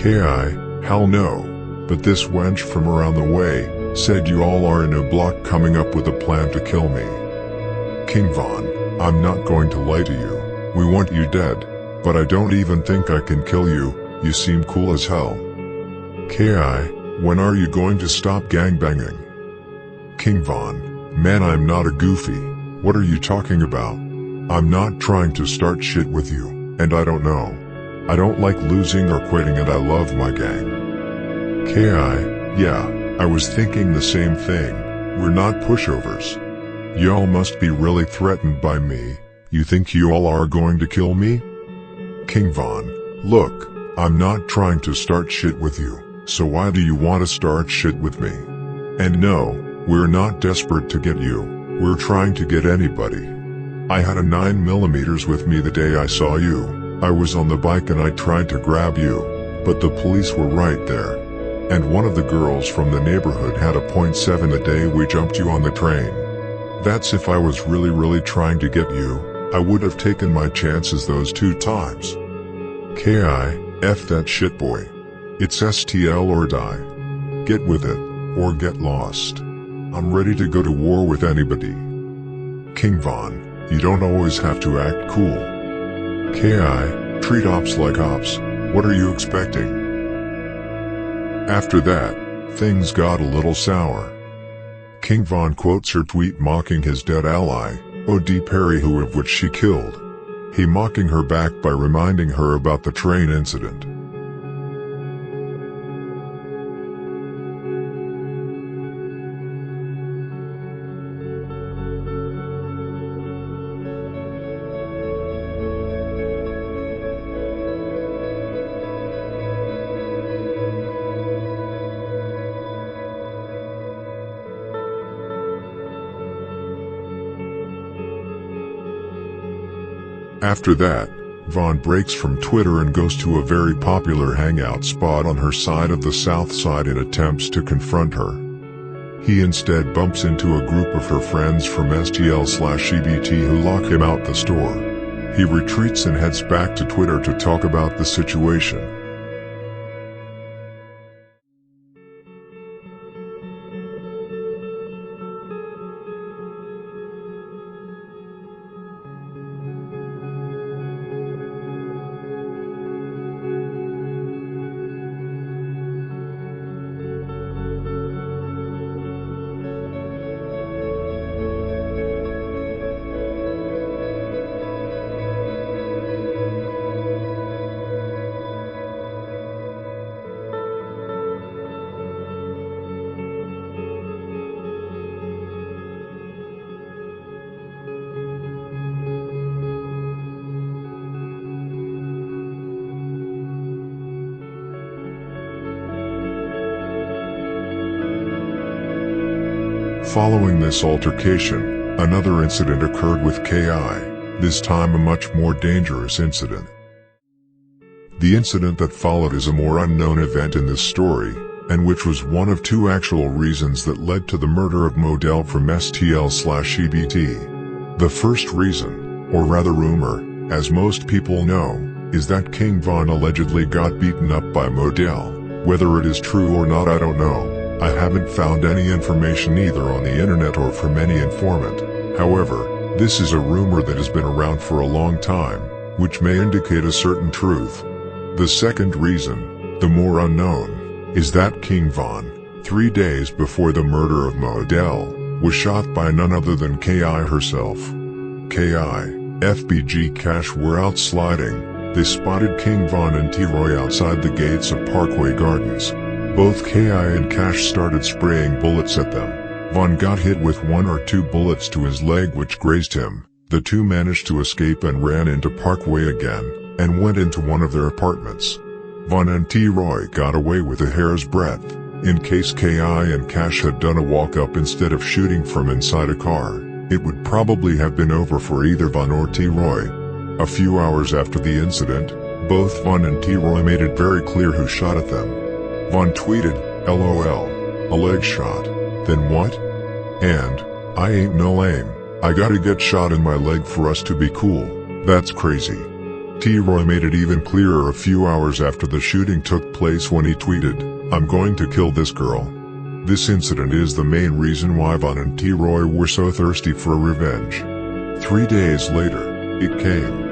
Hell no. But this wench from around the way said you all are in a block coming up with a plan to kill me. King Von, I'm not going to lie to you. We want you dead. But I don't even think I can kill you. You seem cool as hell. When are you going to stop gangbanging? King Von, man, I'm not a goofy. What are you talking about? I'm not trying to start shit with you, and I don't know. I don't like losing or quitting and I love my gang. Yeah, I was thinking the same thing. We're not pushovers. Y'all must be really threatened by me. You think you all are going to kill me? King Von, look, I'm not trying to start shit with you, so why do you want to start shit with me? And no, we're not desperate to get you. We're trying to get anybody. I had a 9mm with me the day I saw you. I was on the bike and I tried to grab you, but the police were right there. And one of the girls from the neighborhood had a .7 the day we jumped you on the train. That's if I was really trying to get you. I would have taken my chances those 2 times. F that shit, boy. It's STL or die. Get with it, or get lost. I'm ready to go to war with anybody. King Von, you don't always have to act cool. Treat ops like ops. What are you expecting? After that, things got a little sour. King Von quotes her tweet mocking his dead ally, O.D. Perry, who of which she killed. He mocking her back by reminding her about the train incident. After that, Von breaks from Twitter and goes to a very popular hangout spot on her side of the South Side and attempts to confront her. He instead bumps into a group of her friends from STL/EBT who lock him out the store. He retreats and heads back to Twitter to talk about the situation. Following this altercation, another incident occurred with K.I., this time a much more dangerous incident. The incident that followed is a more unknown event in this story, and which was one of 2 actual reasons that led to the murder of Modell from STL/EBT. The first reason, or rather rumor, as most people know, is that King Von allegedly got beaten up by Modell. Whether it is true or not, I don't know. I haven't found any information either on the internet or from any informant. However, this is a rumor that has been around for a long time, which may indicate a certain truth. The second reason, the more unknown, is that King Von, 3 days before the murder of Modell, was shot by none other than K.I. herself. K.I., FBG Cash were out sliding. They spotted King Von and T-Roy outside the gates of Parkway Gardens. Both K.I. and Cash started spraying bullets at them. Von got hit with 1 or 2 bullets to his leg which grazed him. The 2 managed to escape and ran into Parkway again, and went into one of their apartments. Von and T-Roy got away with a hair's breadth. In case K.I. and Cash had done a walk-up instead of shooting from inside a car, it would probably have been over for either Von or T-Roy. A few hours after the incident, both Von and T-Roy made it very clear who shot at them. Von tweeted, LOL, a leg shot, then what? And, I ain't no lame, I gotta get shot in my leg for us to be cool, that's crazy. T-Roy made it even clearer a few hours after the shooting took place when he tweeted, "I'm going to kill this girl." This incident is the main reason why Von and T-Roy were so thirsty for revenge. 3 days later, it came.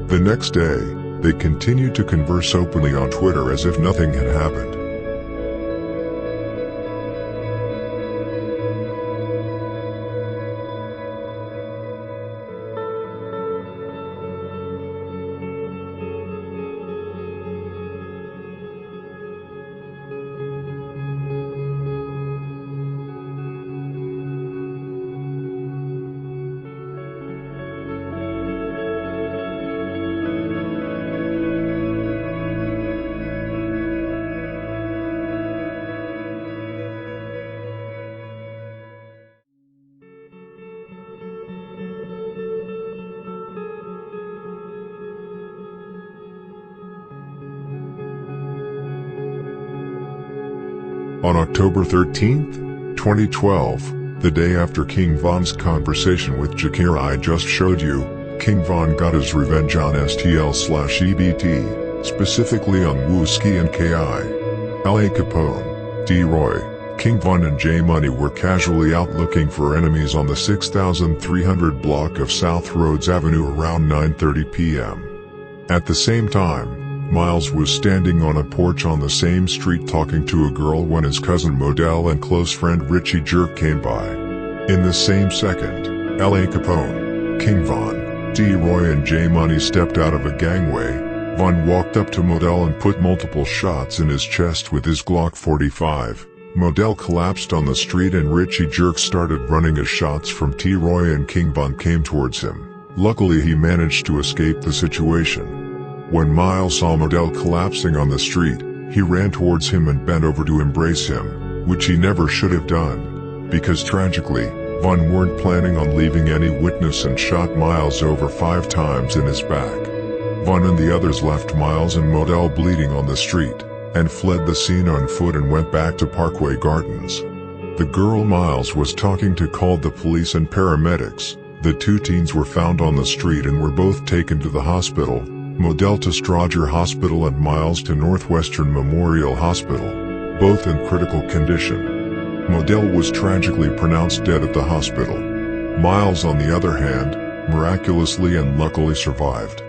The next day, they continued to converse openly on Twitter as if nothing had happened. On October 13, 2012, the day after King Von's conversation with Jakira I just showed you, King Von got his revenge on STL/EBT, specifically on Wooski and KI. L.A. Capone, D-Roy, King Von and J Money were casually out looking for enemies on the 6300 block of South Rhodes Avenue around 9:30 p.m. At the same time, Miles was standing on a porch on the same street talking to a girl when his cousin Modell and close friend Richie Jerk came by. In the same second, L.A. Capone, King Von, D-Roy and J Money stepped out of a gangway. Von walked up to Modell and put multiple shots in his chest with his Glock 45. Modell collapsed on the street and Richie Jerk started running as shots from T-Roy and King Von came towards him. Luckily he managed to escape the situation. When Miles saw Modell collapsing on the street, he ran towards him and bent over to embrace him, which he never should have done, because tragically, Von weren't planning on leaving any witness and shot Miles over 5 times in his back. Von and the others left Miles and Modell bleeding on the street, and fled the scene on foot and went back to Parkway Gardens. The girl Miles was talking to called the police and paramedics. The 2 teens were found on the street and were both taken to the hospital. Modell to Strasser Hospital and Miles to Northwestern Memorial Hospital, both in critical condition. Modell was tragically pronounced dead at the hospital. Miles, on the other hand, miraculously and luckily survived.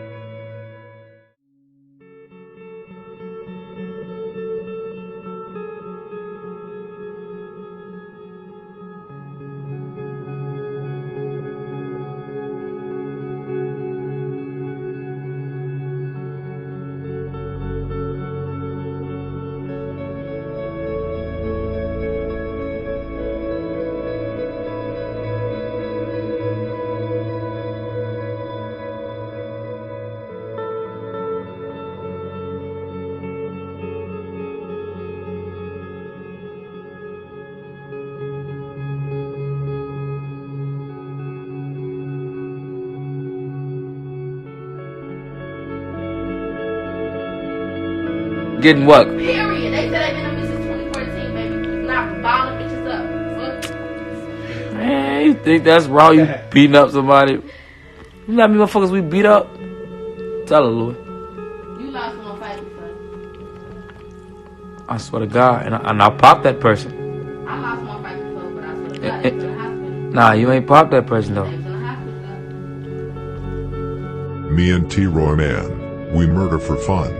Getting what? Period. They said they've been on me since 2014, baby. Not balling bitches up. Man, you think that's raw? You beating up somebody? You know how many motherfuckers we beat up? Tell her, Louis. You lost one fight before. I swear to God, and I popped that person. I lost one fight before, but I swear to God, they was in the hospital. Nah, you ain't popped that person though. They was in the hospital though. Me and T-Roy man, we murder for fun.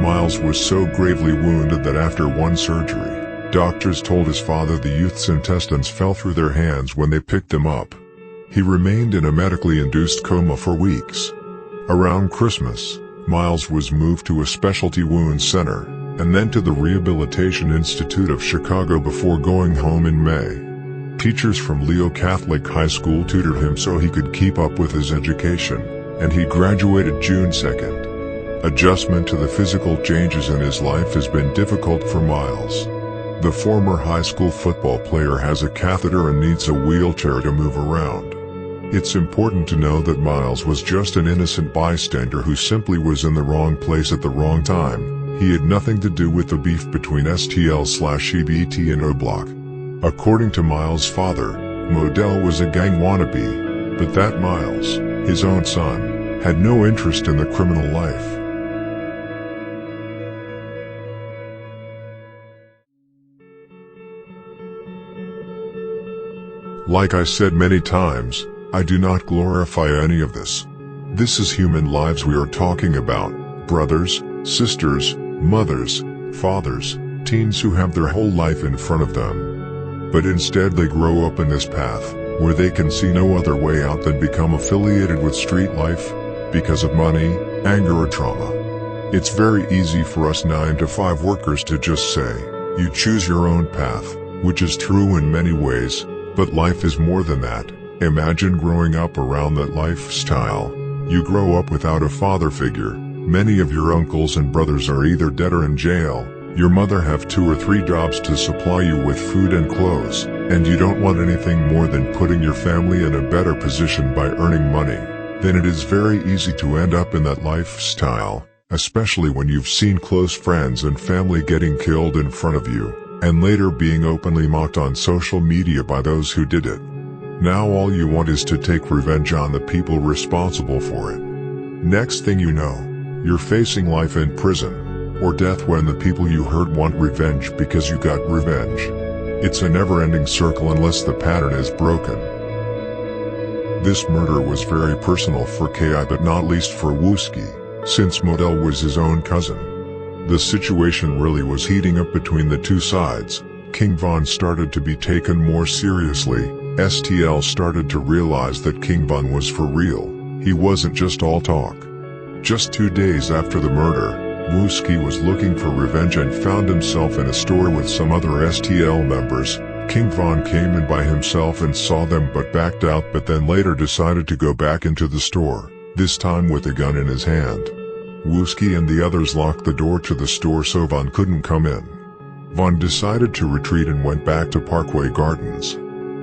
Miles was so gravely wounded that after one surgery, doctors told his father the youth's intestines fell through their hands when they picked him up. He remained in a medically induced coma for weeks. Around Christmas, Miles was moved to a specialty wound center, and then to the Rehabilitation Institute of Chicago before going home in May. Teachers from Leo Catholic High School tutored him so he could keep up with his education, and he graduated June 2nd. Adjustment to the physical changes in his life has been difficult for Miles. The former high school football player has a catheter and needs a wheelchair to move around. It's important to know that Miles was just an innocent bystander who simply was in the wrong place at the wrong time. He had nothing to do with the beef between STL/EBT and O-Block. According to Miles' father, Modell was a gang wannabe, but that Miles, his own son, had no interest in the criminal life. Like I said many times, I do not glorify any of this. This is human lives we are talking about, brothers, sisters, mothers, fathers, teens who have their whole life in front of them. But instead they grow up in this path, where they can see no other way out than become affiliated with street life, because of money, anger or trauma. It's very easy for us 9-to-5 workers to just say, you choose your own path, which is true in many ways, but life is more than that. Imagine growing up around that lifestyle. You grow up without a father figure. Many of your uncles and brothers are either dead or in jail. Your mother have 2 or 3 jobs to supply you with food and clothes, and you don't want anything more than putting your family in a better position by earning money. Then it is very easy to end up in that lifestyle, especially when you've seen close friends and family getting killed in front of you, and later being openly mocked on social media by those who did it. Now all you want is to take revenge on the people responsible for it. Next thing you know, you're facing life in prison, or death when the people you hurt want revenge because you got revenge. It's a never-ending circle unless the pattern is broken. This murder was very personal for Ki, but not least for Wooski, since Modell was his own cousin. The situation really was heating up between the two sides. King Von started to be taken more seriously. STL started to realize that King Von was for real. He wasn't just all talk. Just 2 days after the murder, Wooski was looking for revenge and found himself in a store with some other STL members. King Von came in by himself and saw them but backed out, but then later decided to go back into the store, this time with a gun in his hand. Wooski and the others locked the door to the store so Von couldn't come in. Von decided to retreat and went back to Parkway Gardens.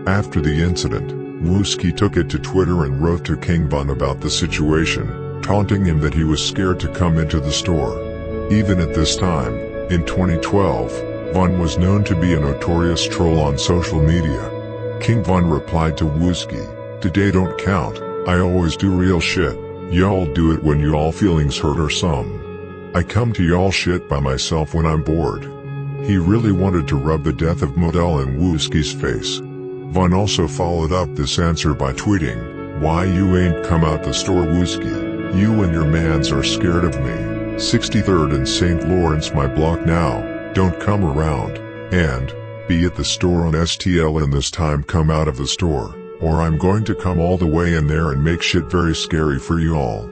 After the incident, Wooski took it to Twitter and wrote to King Von about the situation, taunting him that he was scared to come into the store. Even at this time, in 2012, Von was known to be a notorious troll on social media. King Von replied to Wooski, "Today don't count, I always do real shit, y'all do it when y'all feelings hurt or some. I come to y'all shit by myself when I'm bored." He really wanted to rub the death of Modell in Wooski's face. Von also followed up this answer by tweeting, "Why you ain't come out the store, Wooski? You and your mans are scared of me. 63rd and St. Lawrence my block now, don't come around, and be at the store on STL and this time come out of the store, or I'm going to come all the way in there and make shit very scary for you all."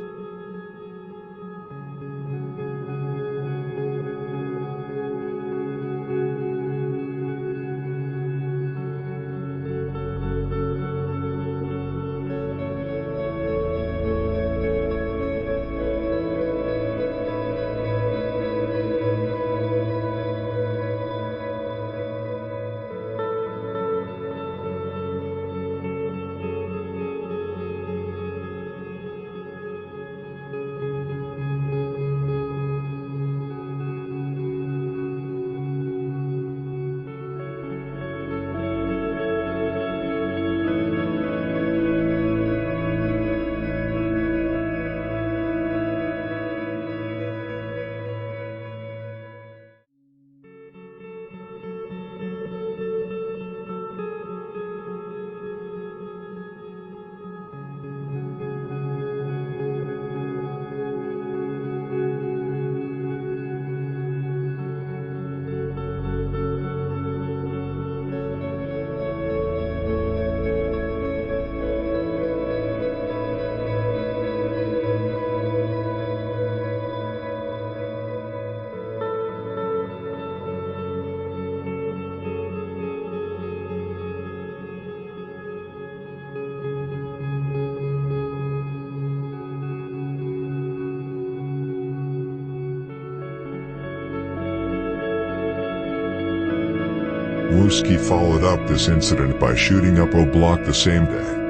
Wooski followed up this incident by shooting up O Block the same day.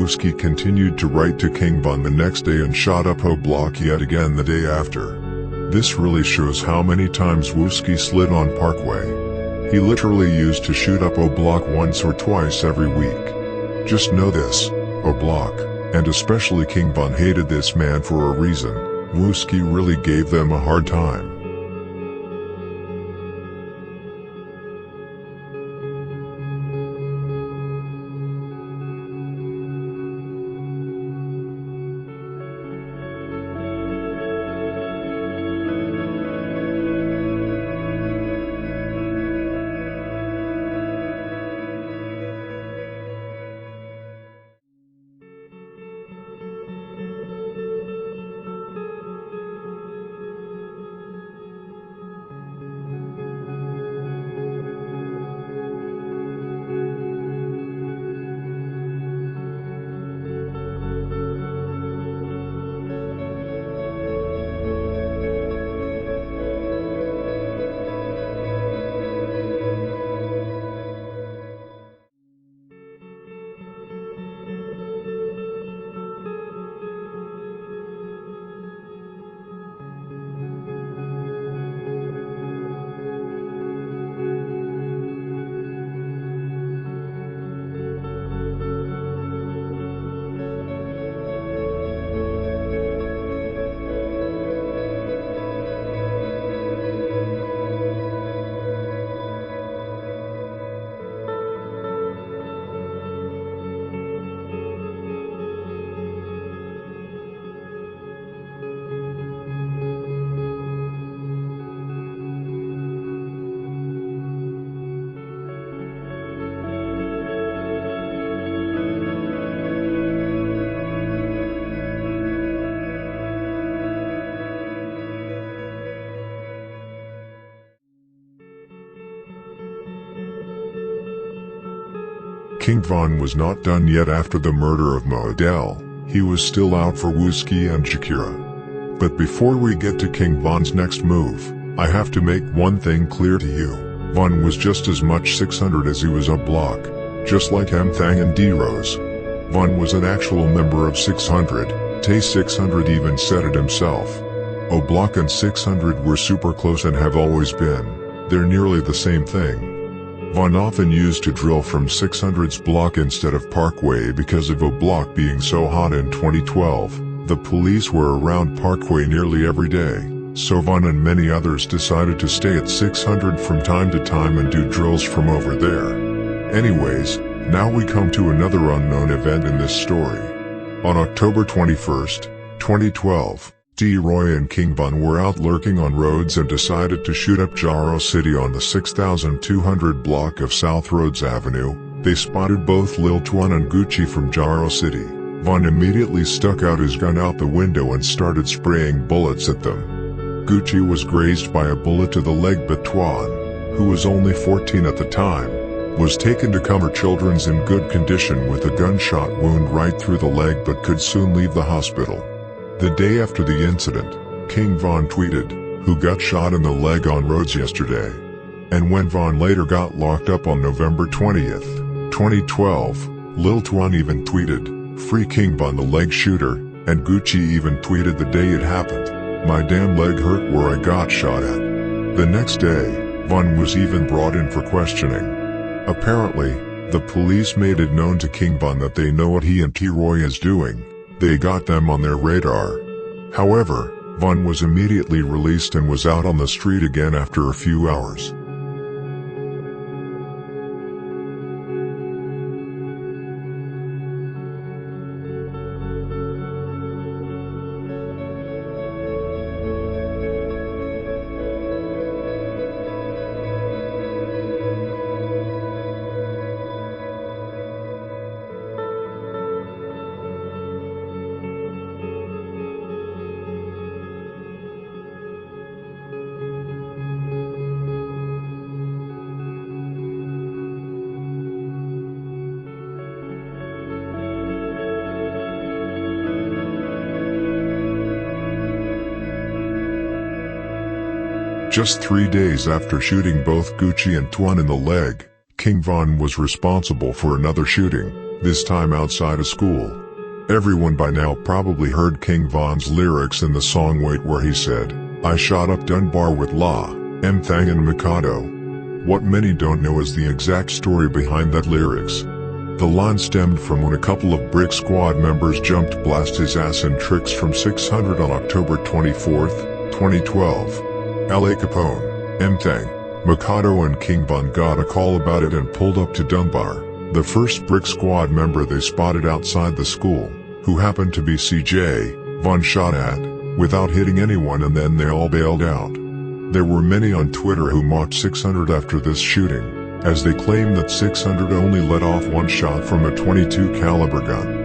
Wooski continued to write to King Von the next day and shot up O Block yet again the day after. This really shows how many times Wooski slid on Parkway. He literally used to shoot up O Block once or twice every week. Just know this, O Block, and especially King Von hated this man for a reason. Wooski really gave them a hard time. King Von was not done yet after the murder of Modell. He was still out for Wooski and Shakira. But before we get to King Von's next move, I have to make one thing clear to you. Von was just as much 600 as he was a block, just like M-Thang and D-Rose. Von was an actual member of 600, Tay 600 even said it himself. O-Block and 600 were super close and have always been. They're nearly the same thing. Von often used to drill from 600's block instead of Parkway because of O-Block being so hot in 2012. The police were around Parkway nearly every day, so Von and many others decided to stay at 600 from time to time and do drills from over there. Anyways, now we come to another unknown event in this story. On October 21st, 2012, D-Roy and King Von were out lurking on roads and decided to shoot up Jaro City on the 6200 block of South Rhodes Avenue. They spotted both Lil Twan and Gucci from Jaro City. Von immediately stuck out his gun out the window and started spraying bullets at them. Gucci was grazed by a bullet to the leg, but Twan, who was only 14 at the time, was taken to Comer Children's in good condition with a gunshot wound right through the leg but could soon leave the hospital. The day after the incident, King Von tweeted, "Who got shot in the leg on roads yesterday?" And when Von later got locked up on November 20th, 2012, Lil Twan even tweeted, "Free King Von the leg shooter," and Gucci even tweeted the day it happened, "My damn leg hurt where I got shot at." The next day, Von was even brought in for questioning. Apparently, the police made it known to King Von that they know what he and T-Roy is doing. They got them on their radar. However, Von was immediately released and was out on the street again after a few hours. Just 3 days after shooting both Gucci and Twan in the leg, King Von was responsible for another shooting, this time outside a school. Everyone by now probably heard King Von's lyrics in the song Wait, where he said, "I shot up Dunbar with La, M-Thang and Mikado." What many don't know is the exact story behind that lyrics. The line stemmed from when a couple of Brick Squad members jumped blast his ass in tricks from 600 on October 24th, 2012. Al Capone, M-Thang, Mikado and King Von got a call about it and pulled up to Dunbar, the first Brick Squad member they spotted outside the school, who happened to be CJ. Von shot at, without hitting anyone, and then they all bailed out. There were many on Twitter who mocked 600 after this shooting, as they claimed that 600 only let off one shot from a .22 caliber gun.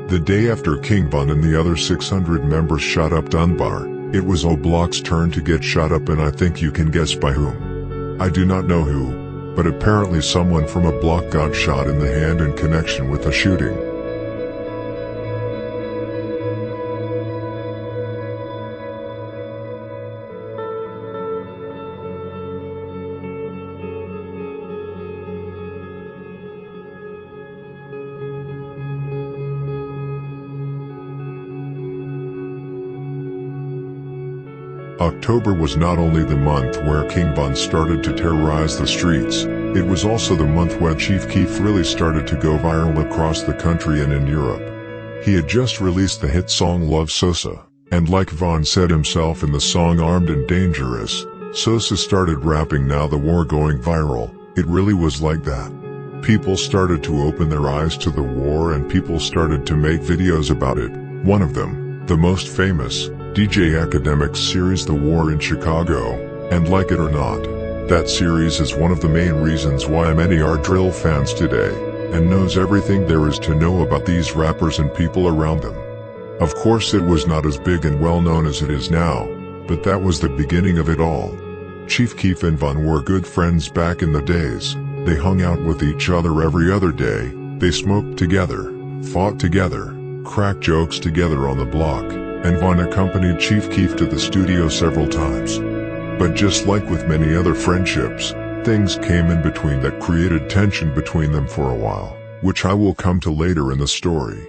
The day after King Von and the other 600 members shot up Dunbar, it was O-Block's turn to get shot up, and I think you can guess by whom. I do not know who, but apparently someone from a block got shot in the hand in connection with the shooting. October was not only the month where King Von started to terrorize the streets, it was also the month where Chief Keef really started to go viral across the country and in Europe. He had just released the hit song Love Sosa, and like Von said himself in the song Armed and Dangerous, Sosa started rapping now the war going viral. It really was like that. People started to open their eyes to the war and people started to make videos about it. One of them, the most famous, DJ Academic's series The War in Chicago, and like it or not, that series is one of the main reasons why many are drill fans today, and knows everything there is to know about these rappers and people around them. Of course it was not as big and well known as it is now, but that was the beginning of it all. Chief Keef and Von were good friends back in the days. They hung out with each other every other day, they smoked together, fought together, cracked jokes together on the block, and Von accompanied Chief Keef to the studio several times. But just like with many other friendships, things came in between that created tension between them for a while, which I will come to later in the story.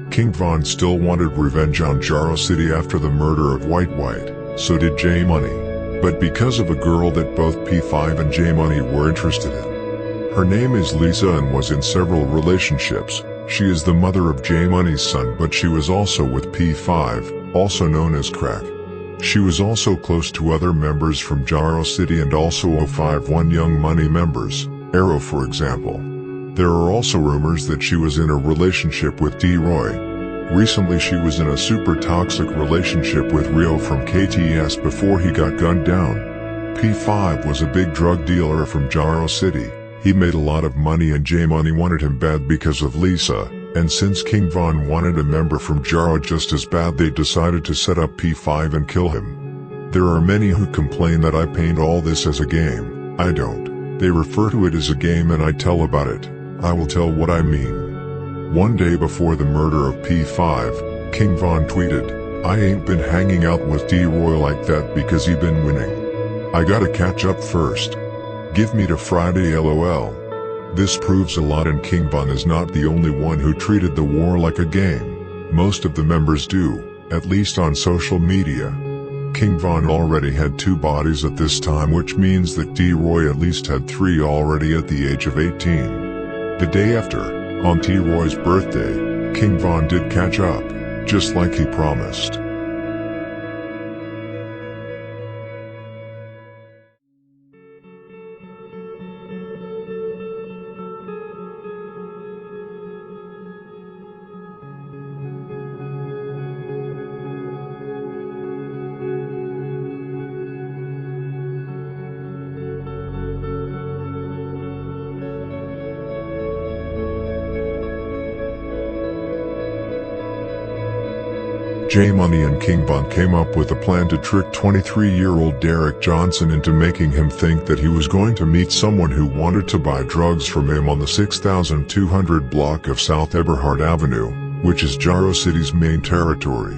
King Von still wanted revenge on Jaro City after the murder of White White, so did J Money. But because of a girl that both P5 and J Money were interested in. Her name is Lisa and was in several relationships. She is the mother of J Money's son, but she was also with P5, also known as Crack. She was also close to other members from Jaro City and also 051 Young Money members, Arrow for example. There are also rumors that she was in a relationship with D-Roy. Recently she was in a super toxic relationship with Rio from KTS before he got gunned down. P5 was a big drug dealer from Jaro City. He made a lot of money and J Money wanted him bad because of Lisa, and since King Von wanted a member from Jaro just as bad, they decided to set up P5 and kill him. There are many who complain that I paint all this as a game. I don't. They refer to it as a game and I tell about it. I will tell what I mean. One day before the murder of P5, King Von tweeted, "I ain't been hanging out with D-Roy like that because he been winning. I gotta catch up first. Give me to Friday LOL." This proves a lot, and King Von is not the only one who treated the war like a game. Most of the members do, at least on social media. King Von already had 2 bodies at this time, which means that D-Roy at least had 3 already at the age of 18. The day after, on T-Roy's birthday, King Von did catch up, just like he promised. J Money and King Von came up with a plan to trick 23-year-old Derek Johnson into making him think that he was going to meet someone who wanted to buy drugs from him on the 6200 block of South Eberhard Avenue, which is Jaro City's main territory.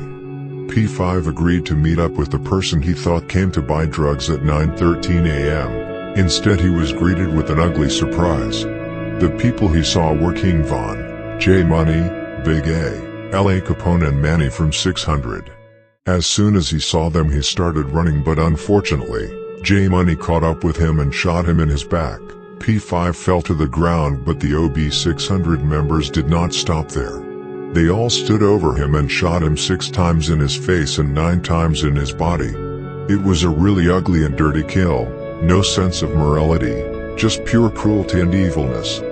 P5 agreed to meet up with the person he thought came to buy drugs at 9:13 a.m. Instead, he was greeted with an ugly surprise. The people he saw were King Von, J Money, Big A, L.A. Capone and Manny from 600. As soon as he saw them he started running, but unfortunately, J Money caught up with him and shot him in his back. P5 fell to the ground, but the OB 600 members did not stop there. They all stood over him and shot him 6 times in his face and 9 times in his body. It was a really ugly and dirty kill, no sense of morality, just pure cruelty and evilness.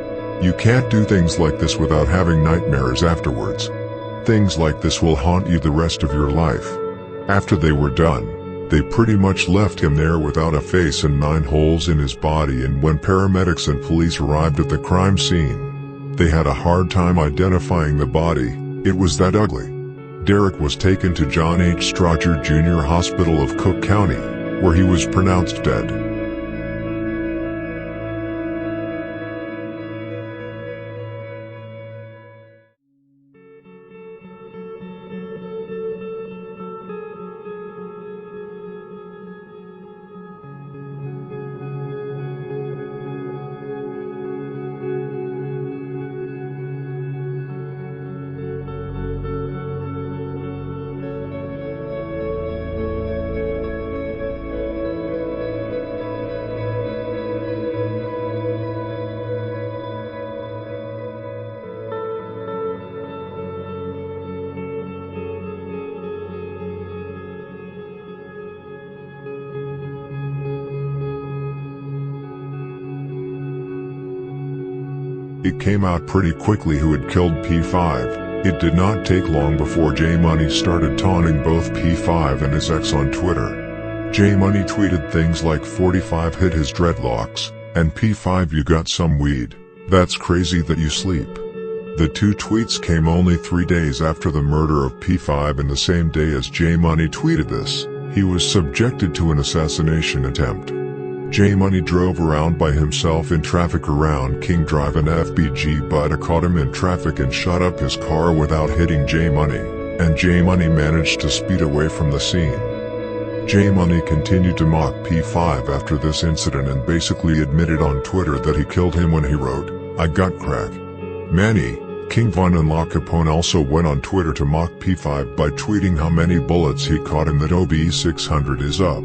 You can't do things like this without having nightmares afterwards. Things like this will haunt you the rest of your life. After they were done, they pretty much left him there without a face and 9 holes in his body, and when paramedics and police arrived at the crime scene, they had a hard time identifying the body. It was that ugly. Derek was taken to John H. Strotcher Jr. Hospital of Cook County, where he was pronounced dead. It came out pretty quickly who had killed P5. It did not take long before J-Money started taunting both P5 and his ex on Twitter. J-Money tweeted things like 45 hit his dreadlocks, and P5 you got some weed. That's crazy that you sleep. The two tweets came only 3 days after the murder of P5 and the same day as J-Money tweeted this. He was subjected to an assassination attempt. J-Money drove around by himself in traffic around King Drive and FBG, but caught him in traffic and shot up his car without hitting J-Money, and J-Money managed to speed away from the scene. J-Money continued to mock P5 after this incident and basically admitted on Twitter that he killed him when he wrote, "I got crack." Manny, King Von and La Capone also went on Twitter to mock P5 by tweeting how many bullets he caught and that OBE 600 is up.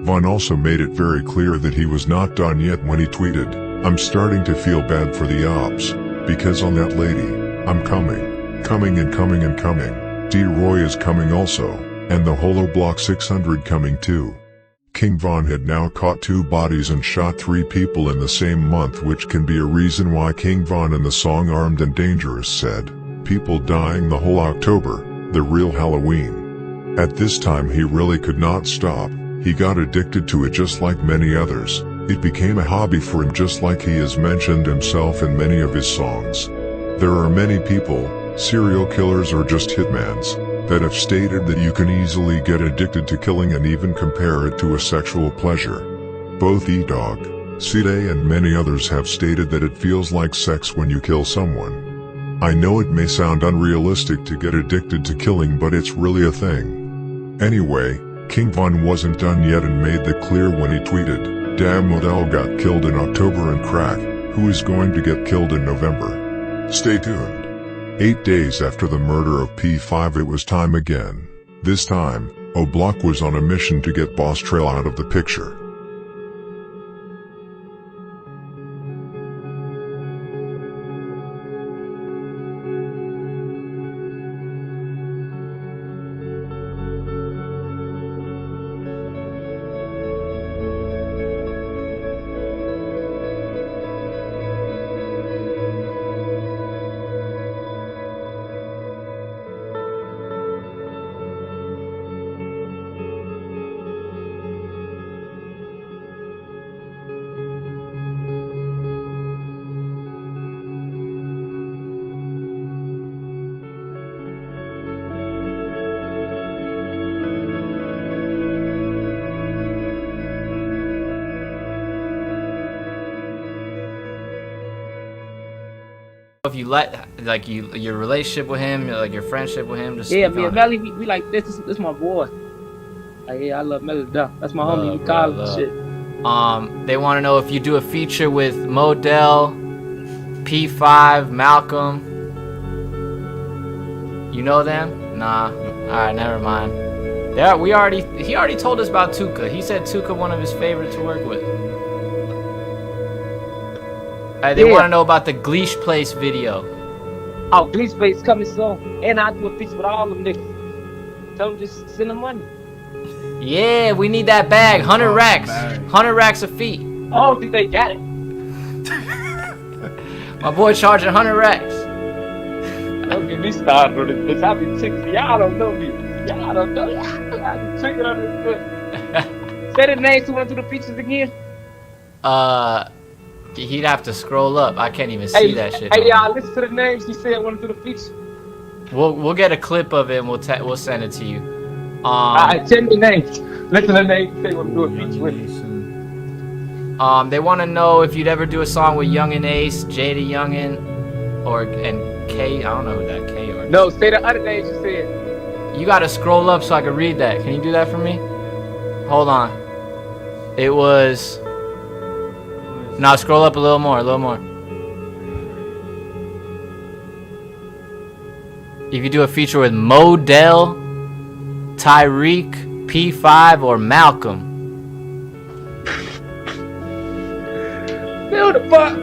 Von also made it very clear that he was not done yet when he tweeted, "I'm starting to feel bad for the ops, because on that lady, I'm coming, coming and coming and coming. D-Roy is coming also, and the Holo Block 600 coming too." King Von had now caught 2 bodies and shot 3 people in the same month, which can be a reason why King Von in the song Armed and Dangerous said, "People dying the whole October, the real Halloween." At this time he really could not stop. He got addicted to it just like many others. It became a hobby for him, just like he has mentioned himself in many of his songs. There are many people, serial killers or just hitmans, that have stated that you can easily get addicted to killing and even compare it to a sexual pleasure. Both E-Dog, C-Day and many others have stated that it feels like sex when you kill someone. I know it may sound unrealistic to get addicted to killing, but it's really a thing. Anyway, King Von wasn't done yet and made that clear when he tweeted, "Damn, Modell got killed in October and crack, who is going to get killed in November? Stay tuned." 8 days after the murder of P5 it was time again. This time, O-Block was on a mission to get Boss Trell out of the picture. If you like your relationship with him, like your friendship with him, just yeah, me and Melly, we like this. This my boy. Like, yeah, I love Melly to death. That's my homie. We call him shit. They want to know if you do a feature with Modell, P5, Malcolm. You know them? Nah. All right, never mind. He already told us about Tuka. He said Tuka one of his favorites to work with. They want to know about the Gleesh Place video. Oh, Gleesh Place coming soon. And I do a feature with all them niggas. Tell them just send them money. Yeah, we need that bag. 100 racks. 100 racks a feet. I don't think they got it. My boy charging 100 racks. Don't get me started on this bitch. I be chicking. Y'all don't know me. Y'all don't know. I be tricking on this bitch. Say the names who went through the features again. He'd have to scroll up. I can't even see that shit. Hey, y'all, listen to the names he said went through the feature. We'll get a clip of it and we'll send it to you. Alright, tell me the names. Listen to the names he said went through a feature with me. They want to know if you'd ever do a song with Young and Ace, Jada Youngin, and K. I don't know who that K or. No, say the other names you said. You gotta scroll up so I can read that. Can you do that for me? Hold on. It was. Now scroll up a little more, If you do a feature with Modell, Tyreek, P5, or Malcolm. Feel the fuck.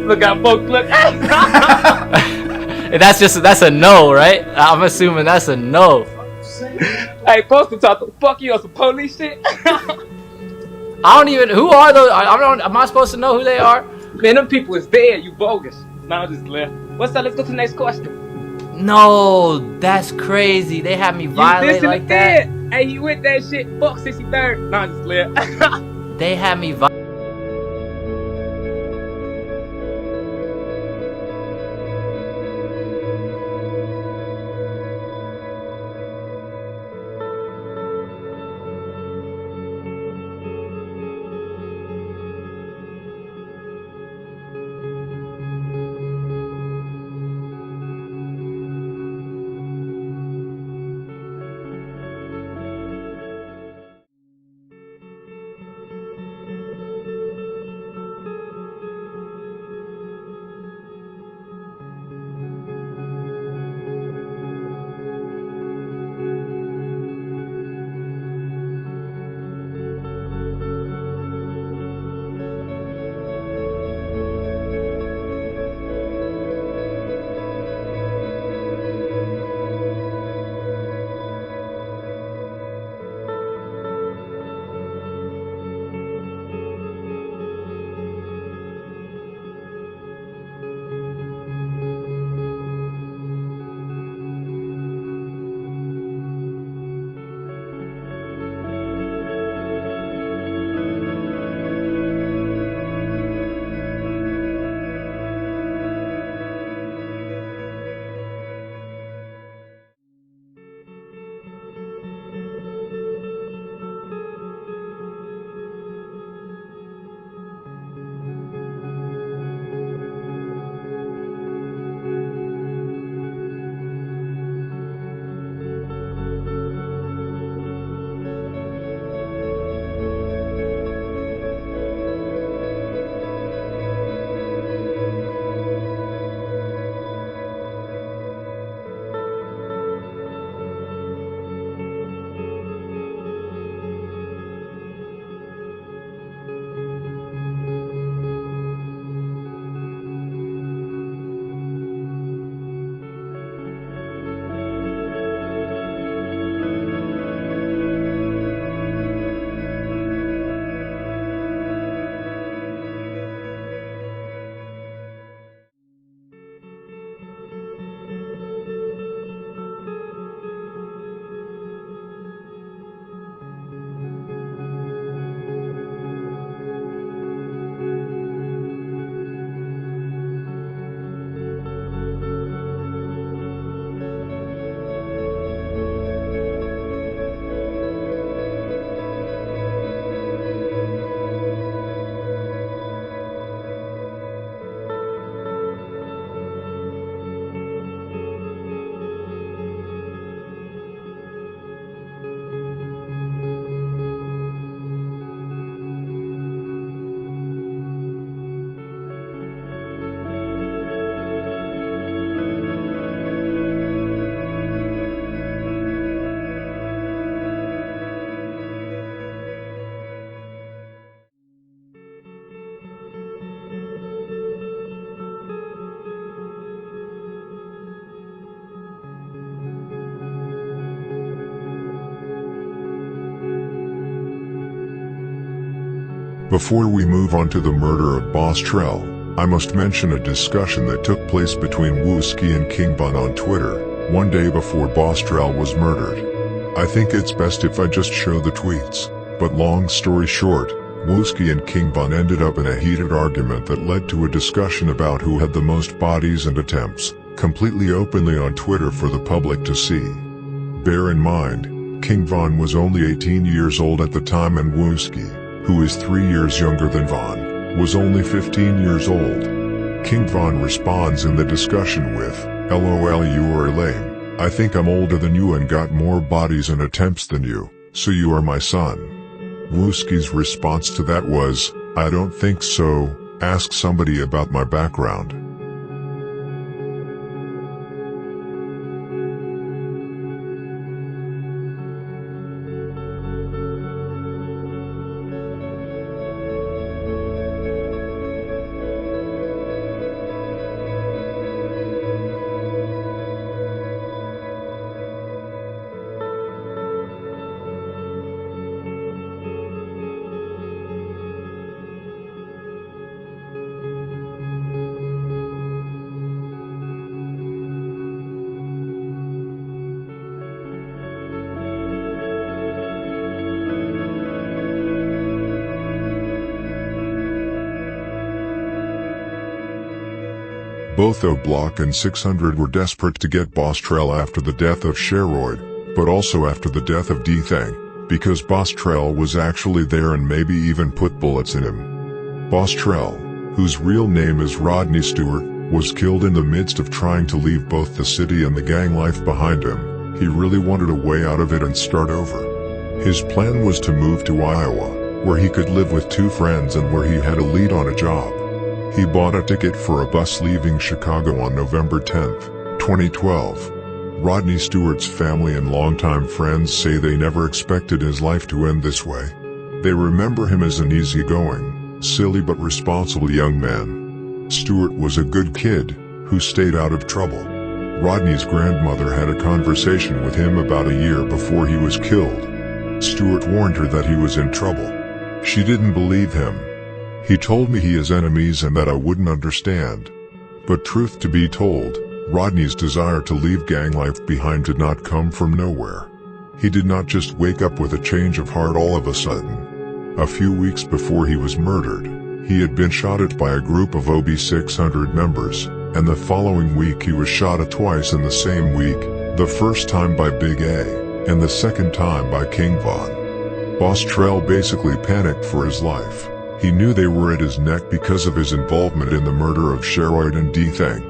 Look how folks look. That's a no, right? I'm assuming that's a no. Hey, folks can talk the fuck you on some police shit. I don't even. Who are those? Am I supposed to know who they are? Man, them people is dead. You bogus. Now just left. What's up? Let's go to the next question. No, that's crazy. They had me You violate dissing like the that. dead. Hey, you with that shit? Fuck 63rd. Nah, just left. They had me Before we move on to the murder of Boss Trell, I must mention a discussion that took place between Wooski and King Von on Twitter, one day before Boss Trell was murdered. I think it's best if I just show the tweets, but long story short, Wooski and King Von ended up in a heated argument that led to a discussion about who had the most bodies and attempts, completely openly on Twitter for the public to see. Bear in mind, King Von was only 18 years old at the time and Wooski, who is 3 years younger than Von, was only 15 years old. King Von responds in the discussion with, "LOL, you are lame. I think I'm older than you and got more bodies and attempts than you, so you are my son." Wooski's response to that was, "I don't think so, ask somebody about my background." Both O-Block and 600 were desperate to get Boss Trell after the death of Sheroid, but also after the death of D-Thang, because Boss Trell was actually there and maybe even put bullets in him. Boss Trell, whose real name is Rodney Stewart, was killed in the midst of trying to leave both the city and the gang life behind him. He really wanted a way out of it and start over. His plan was to move to Iowa, where he could live with 2 friends and where he had a lead on a job. He bought a ticket for a bus leaving Chicago on November 10, 2012. Rodney Stewart's family and longtime friends say they never expected his life to end this way. They remember him as an easygoing, silly but responsible young man. Stewart was a good kid, who stayed out of trouble. Rodney's grandmother had a conversation with him about a year before he was killed. Stewart warned her that he was in trouble. She didn't believe him. He told me he has enemies and that I wouldn't understand. But truth to be told, Rodney's desire to leave gang life behind did not come from nowhere. He did not just wake up with a change of heart all of a sudden. A few weeks before he was murdered, he had been shot at by a group of OB 600 members, and the following week he was shot at twice in the same week, the first time by Big A, and the second time by King Von. Boss Trell basically panicked for his life. He knew they were at his neck because of his involvement in the murder of Sheroid and D-Thang.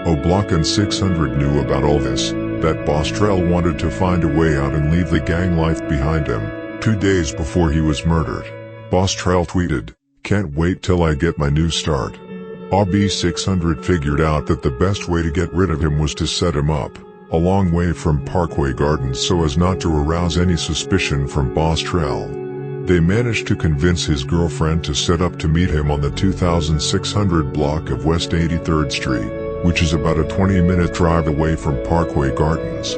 O-Block and 600 knew about all this, that Boss Trell wanted to find a way out and leave the gang life behind him. 2 days before he was murdered, Boss Trell tweeted, "Can't wait till I get my new start." RB 600 figured out that the best way to get rid of him was to set him up, a long way from Parkway Gardens so as not to arouse any suspicion from Boss Trell. They managed to convince his girlfriend to set up to meet him on the 2600 block of West 83rd Street, which is about a 20-minute drive away from Parkway Gardens.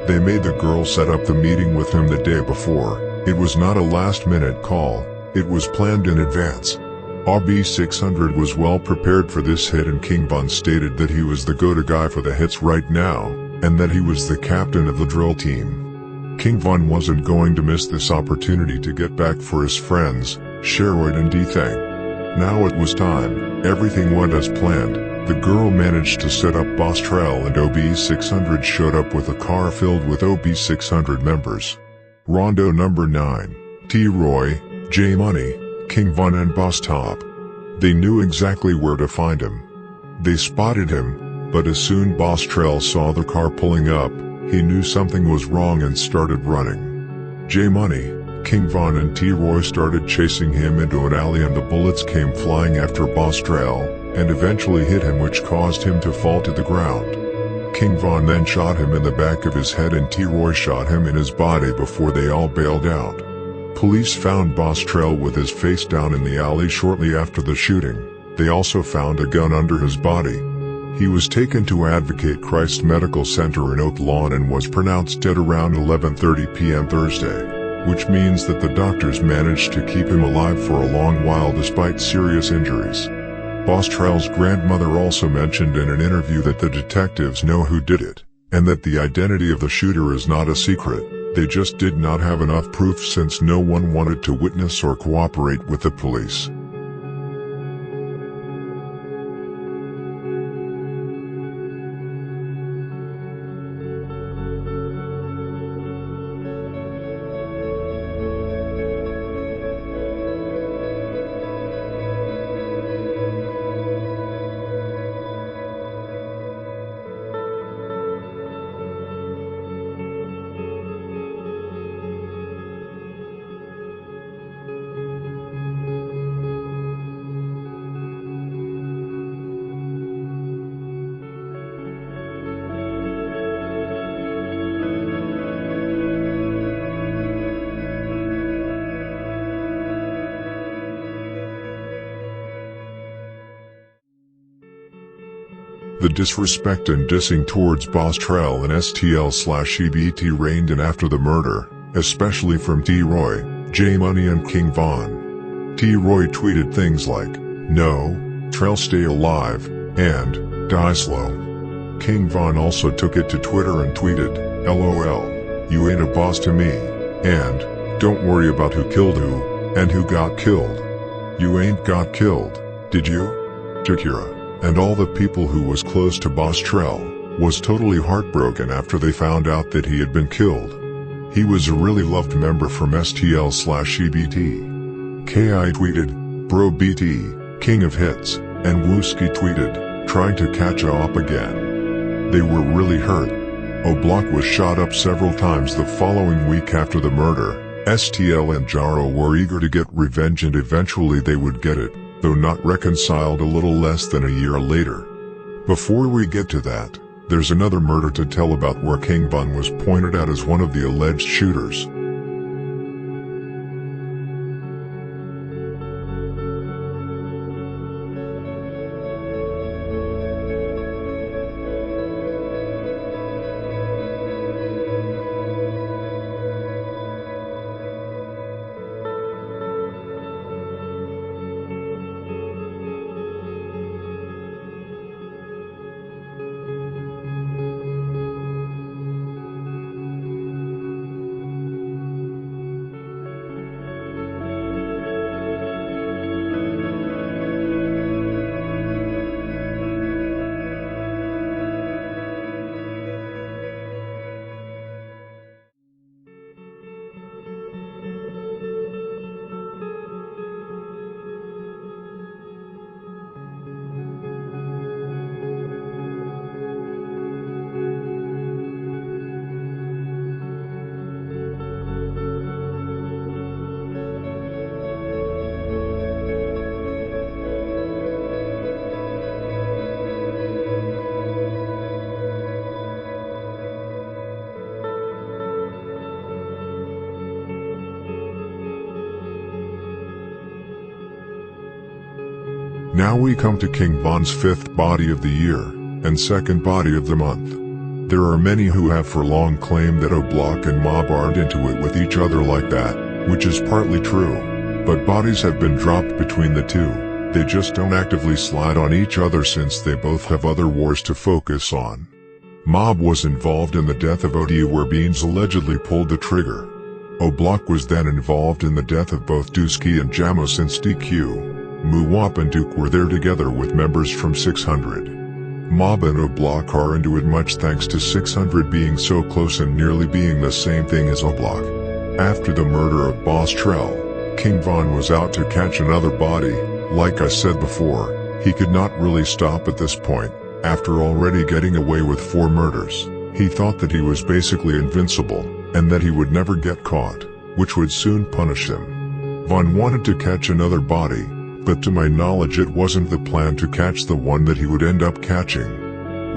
They made the girl set up the meeting with him the day before. It was not a last-minute call, it was planned in advance. RB 600 was well prepared for this hit, and King Von stated that he was the go-to guy for the hits right now, and that he was the captain of the drill team. King Von wasn't going to miss this opportunity to get back for his friends, Sheroid and D-Thang. Now it was time. Everything went as planned. The girl managed to set up Boss Trell, and OB 600 showed up with a car filled with OB 600 members. Rondo number 9, T-Roy, J-Money, King Von and Boss Top. They knew exactly where to find him. They spotted him, but as soon Boss Trell saw the car pulling up, he knew something was wrong and started running. J-Money, King Von and T-Roy started chasing him into an alley, and the bullets came flying after Boss Trell, and eventually hit him, which caused him to fall to the ground. King Von then shot him in the back of his head, and T-Roy shot him in his body before they all bailed out. Police found Boss Trell with his face down in the alley shortly after the shooting. They also found a gun under his body. He was taken to Advocate Christ Medical Center in Oak Lawn and was pronounced dead around 11:30 p.m. Thursday, which means that the doctors managed to keep him alive for a long while despite serious injuries. Boss Trell's grandmother also mentioned in an interview that the detectives know who did it, and that the identity of the shooter is not a secret. They just did not have enough proof since no one wanted to witness or cooperate with the police. The disrespect and dissing towards Boss Trell and STL/EBT reigned in after the murder, especially from T-Roy, J-Money and King Von. T-Roy tweeted things like, "No, Trell stay alive," and "Die slow." King Von also took it to Twitter and tweeted, "LOL, you ain't a boss to me," and, "Don't worry about who killed who, and who got killed. You ain't got killed, did you?" Shakira, and all the people who was close to Boss Trell, was totally heartbroken after they found out that he had been killed. He was a really loved member from STL/EBT. KI tweeted, "Bro BT, king of hits," and Wooski tweeted, "Trying to catch up again." They were really hurt. O'Block was shot up several times the following week after the murder. STL and Jaro were eager to get revenge and eventually they would get it, though not reconciled a little less than a year later. Before we get to that, there's another murder to tell about where King Von was pointed out as one of the alleged shooters. Now we come to King Von's fifth body of the year, and second body of the month. There are many who have for long claimed that O'Block and Mob aren't into it with each other like that, which is partly true. But bodies have been dropped between the two, they just don't actively slide on each other since they both have other wars to focus on. Mob was involved in the death of OD where Beans allegedly pulled the trigger. O'Block was then involved in the death of both Dusky and Jamo since DQ. Muwap and Duke were there together with members from 600. Mob and O'Block are into it much thanks to 600 being so close and nearly being the same thing as O'Block. After the murder of Boss Trell, King Von was out to catch another body. Like I said before, he could not really stop at this point. After already getting away with 4 murders, he thought that he was basically invincible, and that he would never get caught, which would soon punish him. Von wanted to catch another body, but to my knowledge it wasn't the plan to catch the one that he would end up catching.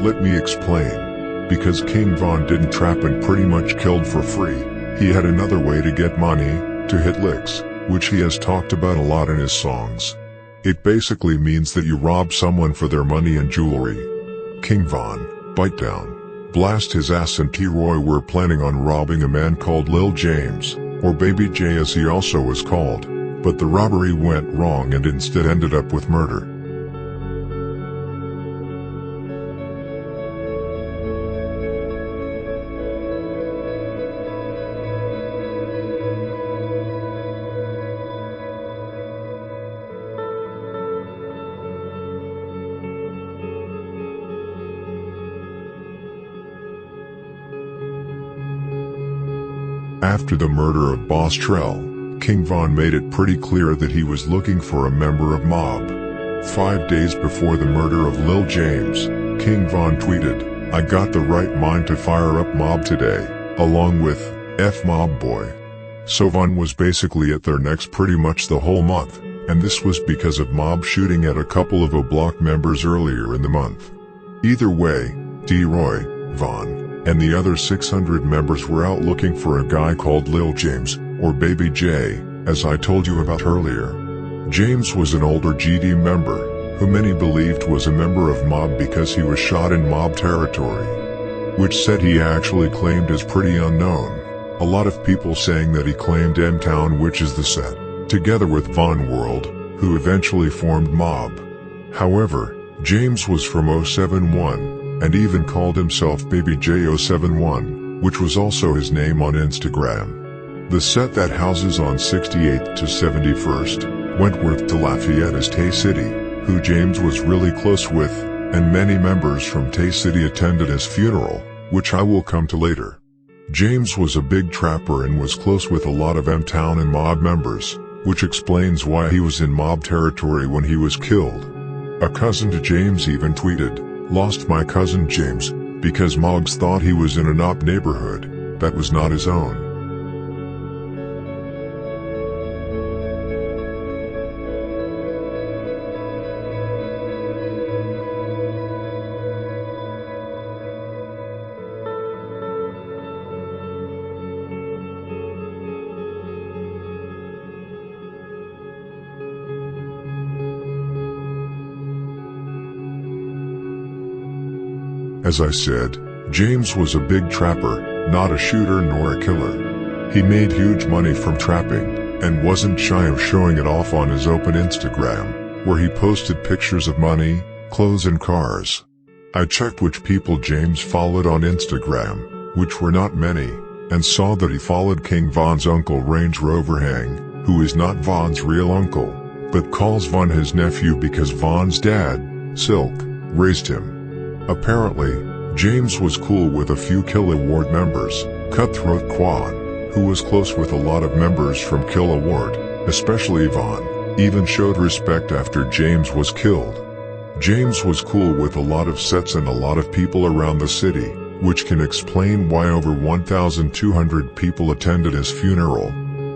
Let me explain. Because King Von didn't trap and pretty much killed for free, he had another way to get money, to hit licks, which he has talked about a lot in his songs. It basically means that you rob someone for their money and jewelry. King Von, bite down, blast his ass and T-Roy were planning on robbing a man called Lil James, or Baby J as he also was called. But the robbery went wrong and instead ended up with murder. After the murder of Boss Trell, King Von made it pretty clear that he was looking for a member of Mob. 5 days before the murder of Lil James, King Von tweeted, "I got the right mind to fire up Mob today, along with F Mob Boy." So Von was basically at their necks pretty much the whole month, and this was because of Mob shooting at a couple of O'Block members earlier in the month. Either way, D-Roy, Von, and the other 600 members were out looking for a guy called Lil James, or Baby J, as I told you about earlier. James was an older GD member, who many believed was a member of Mob because he was shot in Mob territory. Which said he actually claimed is pretty unknown. A lot of people saying that he claimed M-Town, which is the set, together with Von World, who eventually formed Mob. However, James was from 071, and even called himself Baby J071, which was also his name on Instagram. The set that houses on 68th to 71st, Wentworth to Lafayette is Tay City, who James was really close with, and many members from Tay City attended his funeral, which I will come to later. James was a big trapper and was close with a lot of M-Town and mob members, which explains why he was in mob territory when he was killed. A cousin to James even tweeted, "Lost my cousin James, because Moggs thought he was in a NOP neighborhood that was not his own." As I said, James was a big trapper, not a shooter nor a killer. He made huge money from trapping, and wasn't shy of showing it off on his open Instagram, where he posted pictures of money, clothes and cars. I checked which people James followed on Instagram, which were not many, and saw that he followed King Von's uncle Range Rover Hang, who is not Von's real uncle, but calls Von his nephew because Von's dad, Silk, raised him. Apparently, James was cool with a few Killa Ward members. Cutthroat Quan, who was close with a lot of members from Killa Ward, especially Von, even showed respect after James was killed. James was cool with a lot of sets and a lot of people around the city, which can explain why over 1,200 people attended his funeral.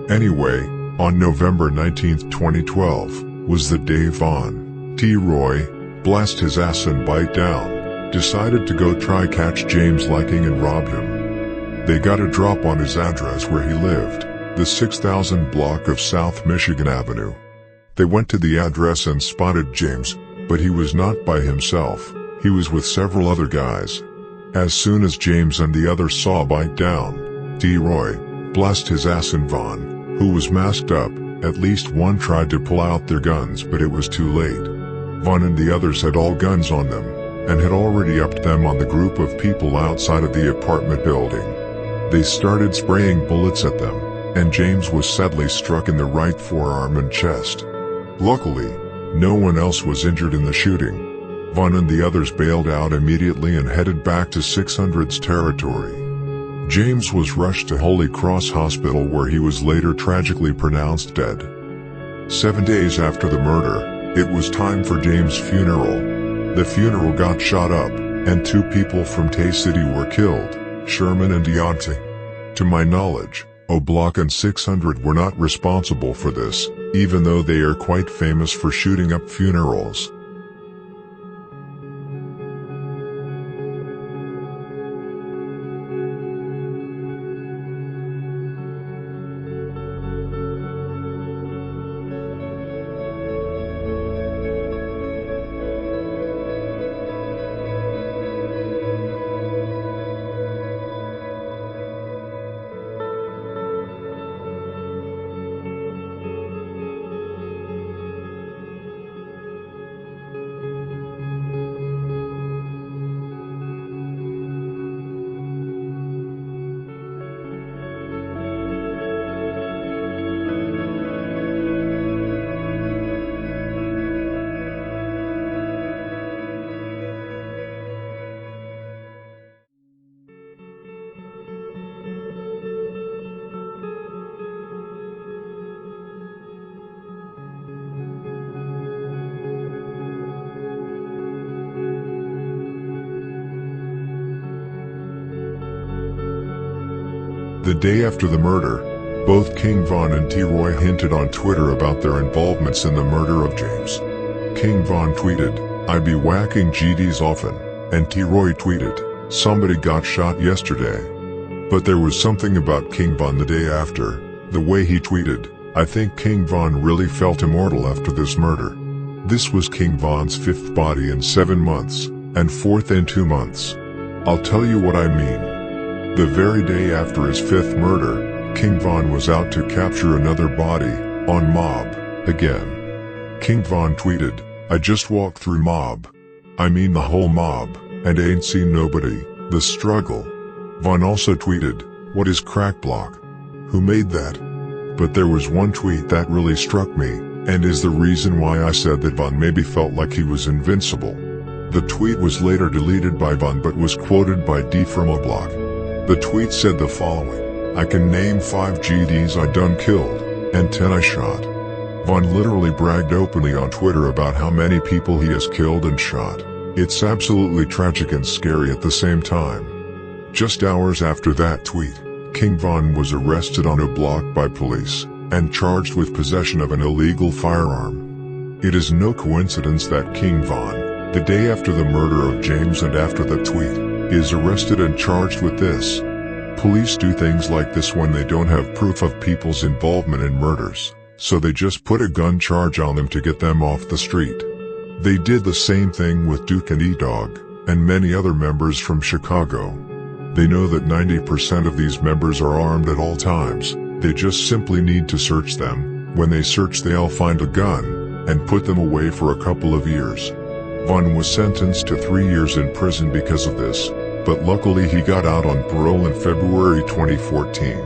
Anyway, on November 19, 2012, was the day Von T. Roy blast his ass and bite down. Decided to go try catch James liking and robbed him. They got a drop on his address where he lived, the 6000 block of South Michigan Avenue. They went to the address and spotted James, but he was not by himself, he was with several other guys. As soon as James and the others saw bite down, D-Roy blessed his ass and Von, who was masked up, at least one tried to pull out their guns but it was too late. Von and the others had all guns on them, and had already upped them on the group of people outside of the apartment building. They started spraying bullets at them, and James was sadly struck in the right forearm and chest. Luckily, no one else was injured in the shooting. Von and the others bailed out immediately and headed back to 600's territory. James was rushed to Holy Cross Hospital where he was later tragically pronounced dead. 7 days after the murder, it was time for James' funeral. The funeral got shot up, and 2 people from Tay City were killed, Sherman and Deontay. To my knowledge, O-Block and 600 were not responsible for this, even though they are quite famous for shooting up funerals. The day after the murder, both King Von and T-Roy hinted on Twitter about their involvements in the murder of James. King Von tweeted, "I be whacking GDs often," and T-Roy tweeted, "Somebody got shot yesterday." But there was something about King Von the day after, the way he tweeted, "I think King Von really felt immortal after this murder." This was King Von's 5th body in 7 months, and 4th in 2 months. I'll tell you what I mean. The very day after his 5th murder, King Von was out to capture another body, on Mob, again. King Von tweeted, "I just walked through Mob. I mean the whole Mob, and ain't seen nobody, the struggle. Von also tweeted, "What is crack block? Who made that?" But there was one tweet that really struck me, and is the reason why I said that Von maybe felt like he was invincible. The tweet was later deleted by Von but was quoted by D from a block. The tweet said the following: "I can name 5 GDs I done killed, and 10 I shot." Von literally bragged openly on Twitter about how many people he has killed and shot. It's absolutely tragic and scary at the same time. Just hours after that tweet, King Von was arrested on a block by police, and charged with possession of an illegal firearm. It is no coincidence that King Von, the day after the murder of James and after the tweet, is arrested and charged with this. Police do things like this when they don't have proof of people's involvement in murders, so they just put a gun charge on them to get them off the street. They did the same thing with Duke and E-Dog, and many other members from Chicago. They know that 90% of these members are armed at all times, they just simply need to search them. When they search, they'll find a gun, and put them away for a couple of years. Von was sentenced to 3 years in prison because of this, but luckily he got out on parole in February 2014.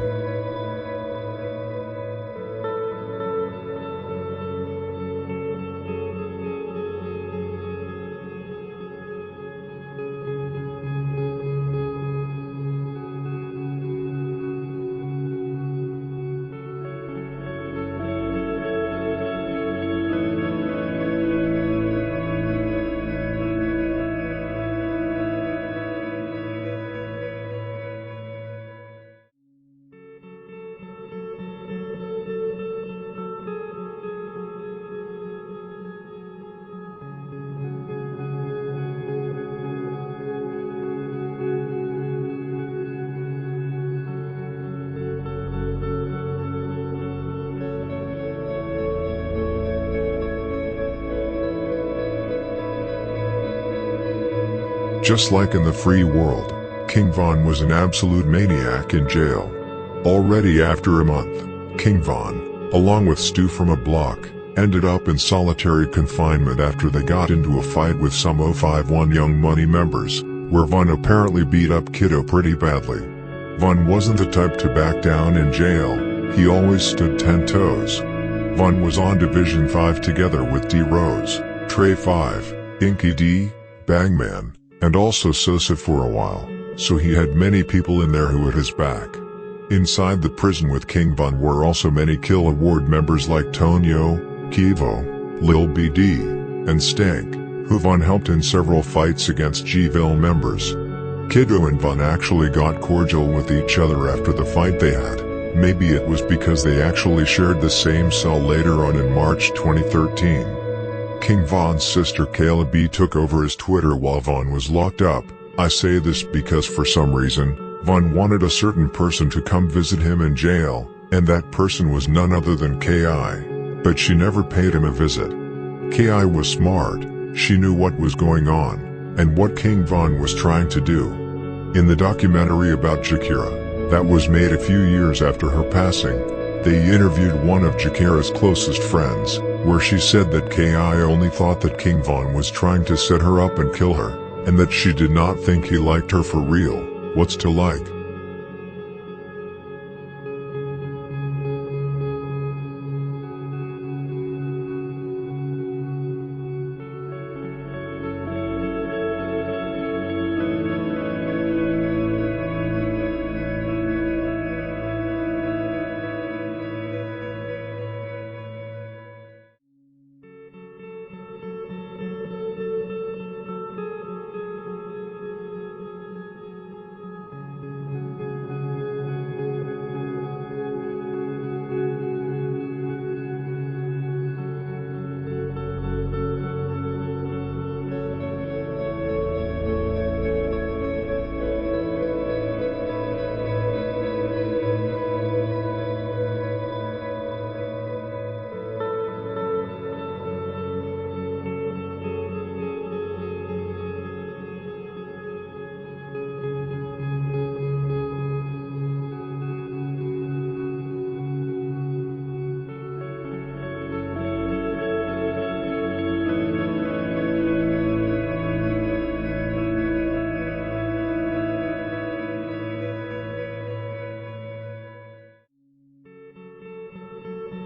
Just like in the free world, King Von was an absolute maniac in jail. Already after a month, King Von, along with Stu from a block, ended up in solitary confinement after they got into a fight with some 051 Young Money members, where Von apparently beat up Kiddo pretty badly. Von wasn't the type to back down in jail, he always stood 10 toes. Von was on Division 5 together with D Rose, Trey 5, Inky D, Bangman, and also Sosa for a while, so he had many people in there who had his back. Inside the prison with King Von were also many Kill Award members like Tonyo, Kivo, Lil BD, and Stank, who Von helped in several fights against G-Ville members. Kiddo and Von actually got cordial with each other after the fight they had. Maybe it was because they actually shared the same cell later on in March 2013. King Von's sister Kayla B took over his Twitter while Von was locked up. I say this because for some reason, Von wanted a certain person to come visit him in jail, and that person was none other than K.I. But she never paid him a visit. K.I. was smart, she knew what was going on, and what King Von was trying to do. In the documentary about Jakira, that was made a few years after her passing, they interviewed one of Jakira's closest friends, where she said that K.I. only thought that King Von was trying to set her up and kill her, and that she did not think he liked her for real. What's to like?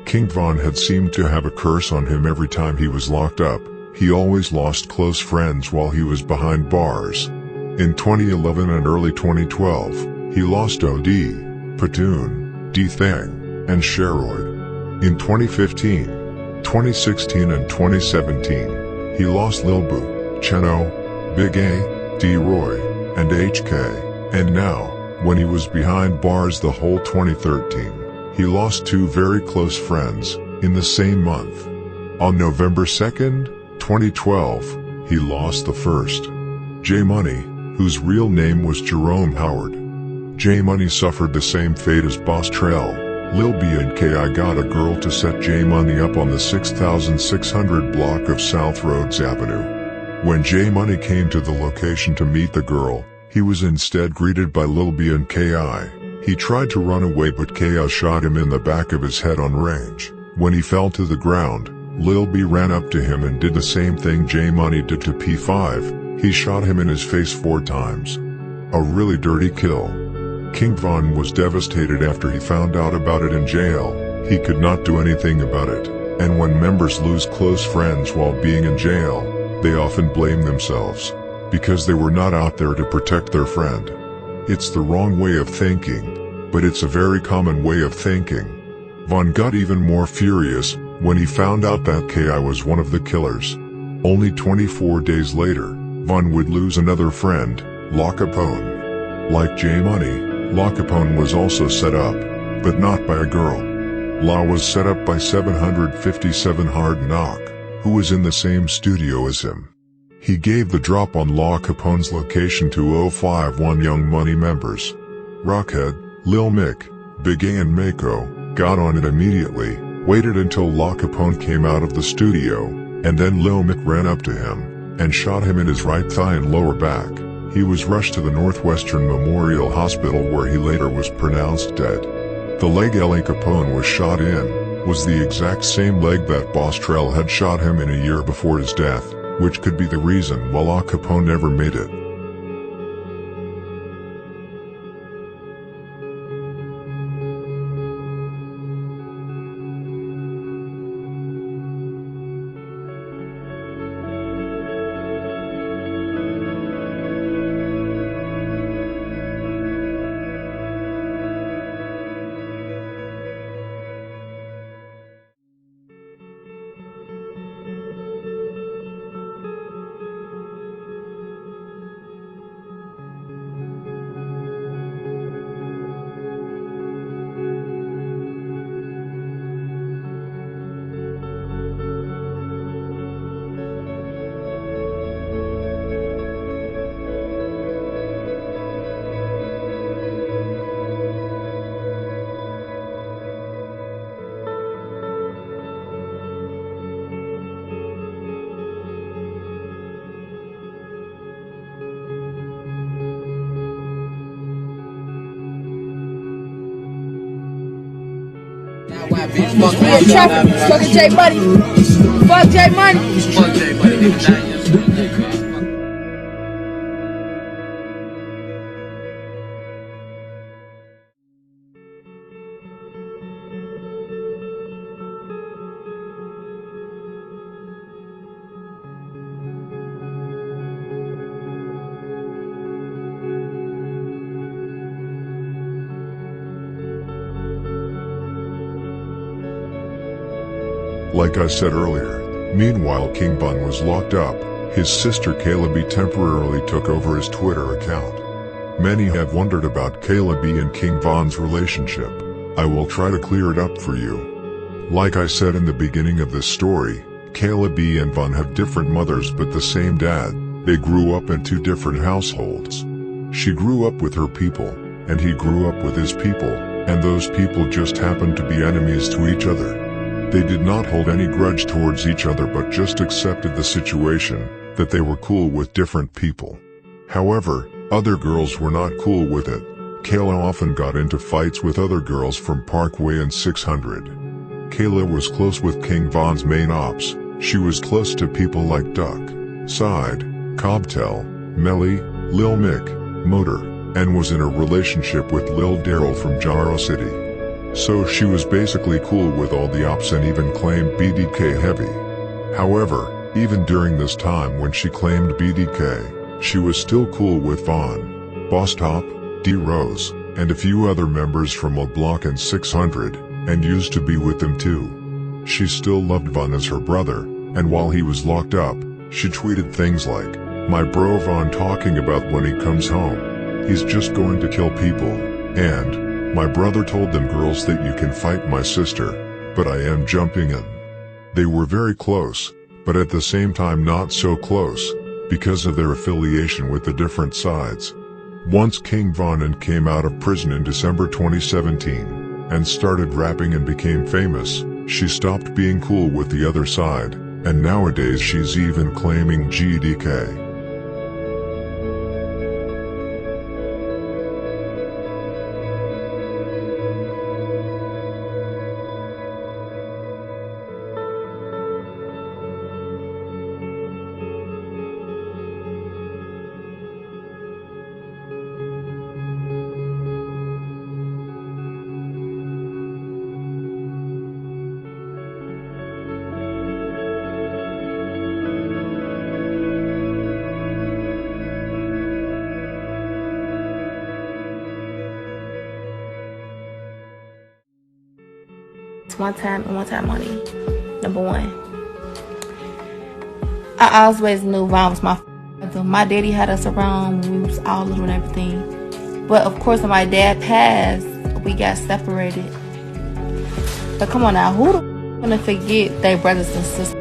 King Von had seemed to have a curse on him every time he was locked up. He always lost close friends while he was behind bars. In 2011 and early 2012, he lost O.D., Patoon, D-Thang, and Sheroid. In 2015, 2016 and 2017, he lost Lil Boo, Cheno, Big A, D-Roy, and HK, and now, when he was behind bars the whole 2013, he lost two very close friends, in the same month. On November 2nd, 2012, he lost the first. J-Money, whose real name was Jerome Howard. J-Money suffered the same fate as Boss Trell. Lil B and K.I. got a girl to set J-Money up on the 6600 block of South Rhodes Avenue. When J-Money came to the location to meet the girl, he was instead greeted by Lil B and K.I. He tried to run away but K.I. shot him in the back of his head on range. When he fell to the ground, Lil B ran up to him and did the same thing J-Money did to P5. He shot him in his face 4 times. A really dirty kill. King Von was devastated after he found out about it in jail. He could not do anything about it, and when members lose close friends while being in jail, they often blame themselves, because they were not out there to protect their friend. It's the wrong way of thinking, but it's a very common way of thinking. Von got even more furious when he found out that K.I. was one of the killers. Only 24 days later, Von would lose another friend, La Capone. Like J-Money, La Capone was also set up, but not by a girl. La was set up by 757 Hard Knock, who was in the same studio as him. He gave the drop on La Capone's location to 051 Young Money members. Rockhead, Lil Mick, Big A and Mako got on it immediately, waited until La Capone came out of the studio, and then Lil Mick ran up to him and shot him in his right thigh and lower back. He was rushed to the Northwestern Memorial Hospital where he later was pronounced dead. The leg L.A. Capone was shot in was the exact same leg that Boss Trell had shot him in a year before his death, which could be the reason why La Capone never made it. Yeah, traffic. Fucking J Money. Fuck J Money. Fuck J Money. Like I said earlier, meanwhile King Von was locked up, his sister Kayla B temporarily took over his Twitter account. Many have wondered about Kayla B and King Von's relationship. I will try to clear it up for you. Like I said in the beginning of this story, Kayla B and Von have different mothers but the same dad. They grew up in 2 different households. She grew up with her people, and he grew up with his people, and those people just happened to be enemies to each other. They did not hold any grudge towards each other but just accepted the situation, that they were cool with different people. However, other girls were not cool with it. Kayla often got into fights with other girls from Parkway and 600. Kayla was close with King Von's main ops. She was close to people like Duck, Side, Cobtel, Melly, Lil Mick, Motor, and was in a relationship with Lil Daryl from Jaro City. So she was basically cool with all the ops and even claimed BDK heavy. However, even during this time when she claimed BDK, she was still cool with Von, Boss Top, D Rose, and a few other members from a block and 600, and used to be with them too. She still loved Von as her brother, and while he was locked up, she tweeted things like, "My bro Von talking about when he comes home. He's just going to kill people," and, "My brother told them girls that you can fight my sister, but I am jumping in." They were very close, but at the same time not so close, because of their affiliation with the different sides. Once King Von came out of prison in December 2017, and started rapping and became famous, she stopped being cool with the other side, and nowadays she's even claiming GDK. One time and one time money. Number one, I always knew Von was my father. My daddy had us around when we was all little and everything. But of course when my dad passed, we got separated. But come on now, who the gonna forget their brothers and sisters?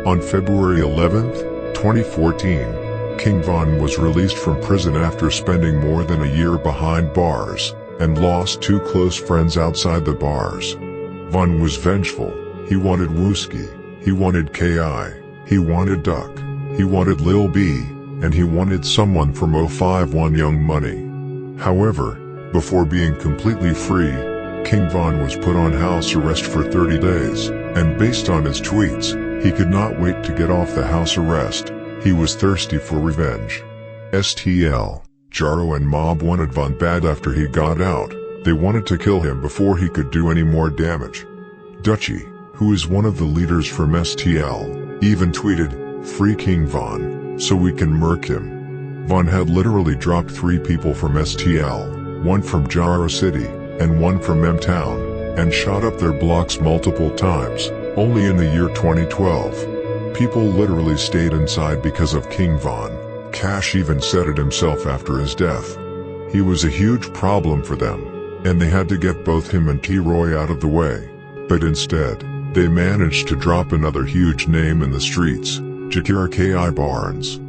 On February 11th, 2014, King Von was released from prison after spending more than a year behind bars, and lost 2 close friends outside the bars. Von was vengeful. He wanted Wooski, he wanted K.I., he wanted Duck, he wanted Lil B, and he wanted someone from 051 Young Money. However, before being completely free, King Von was put on house arrest for 30 days, and based on his tweets, he could not wait to get off the house arrest. He was thirsty for revenge. STL, Jaro and Mob wanted Von bad after he got out. They wanted to kill him before he could do any more damage. Dutchie, who is one of the leaders from STL, even tweeted, "Free King Von, so we can murk him." Von had literally dropped 3 people from STL, 1 from Jaro City, and 1 from M-Town, and shot up their blocks multiple times, only in the year 2012. People literally stayed inside because of King Von. Cash even said it himself after his death. He was a huge problem for them, and they had to get both him and T-Roy out of the way. But instead, they managed to drop another huge name in the streets, Jakira K.I. Barnes.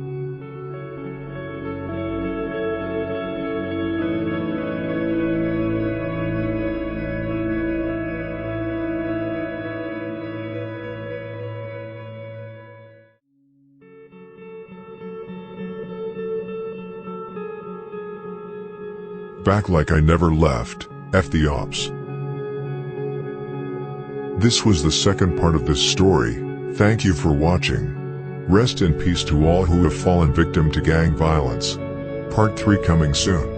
Back like I never left, F the ops. This was the second part of this story. Thank you for watching. Rest in peace to all who have fallen victim to gang violence. Part 3 coming soon.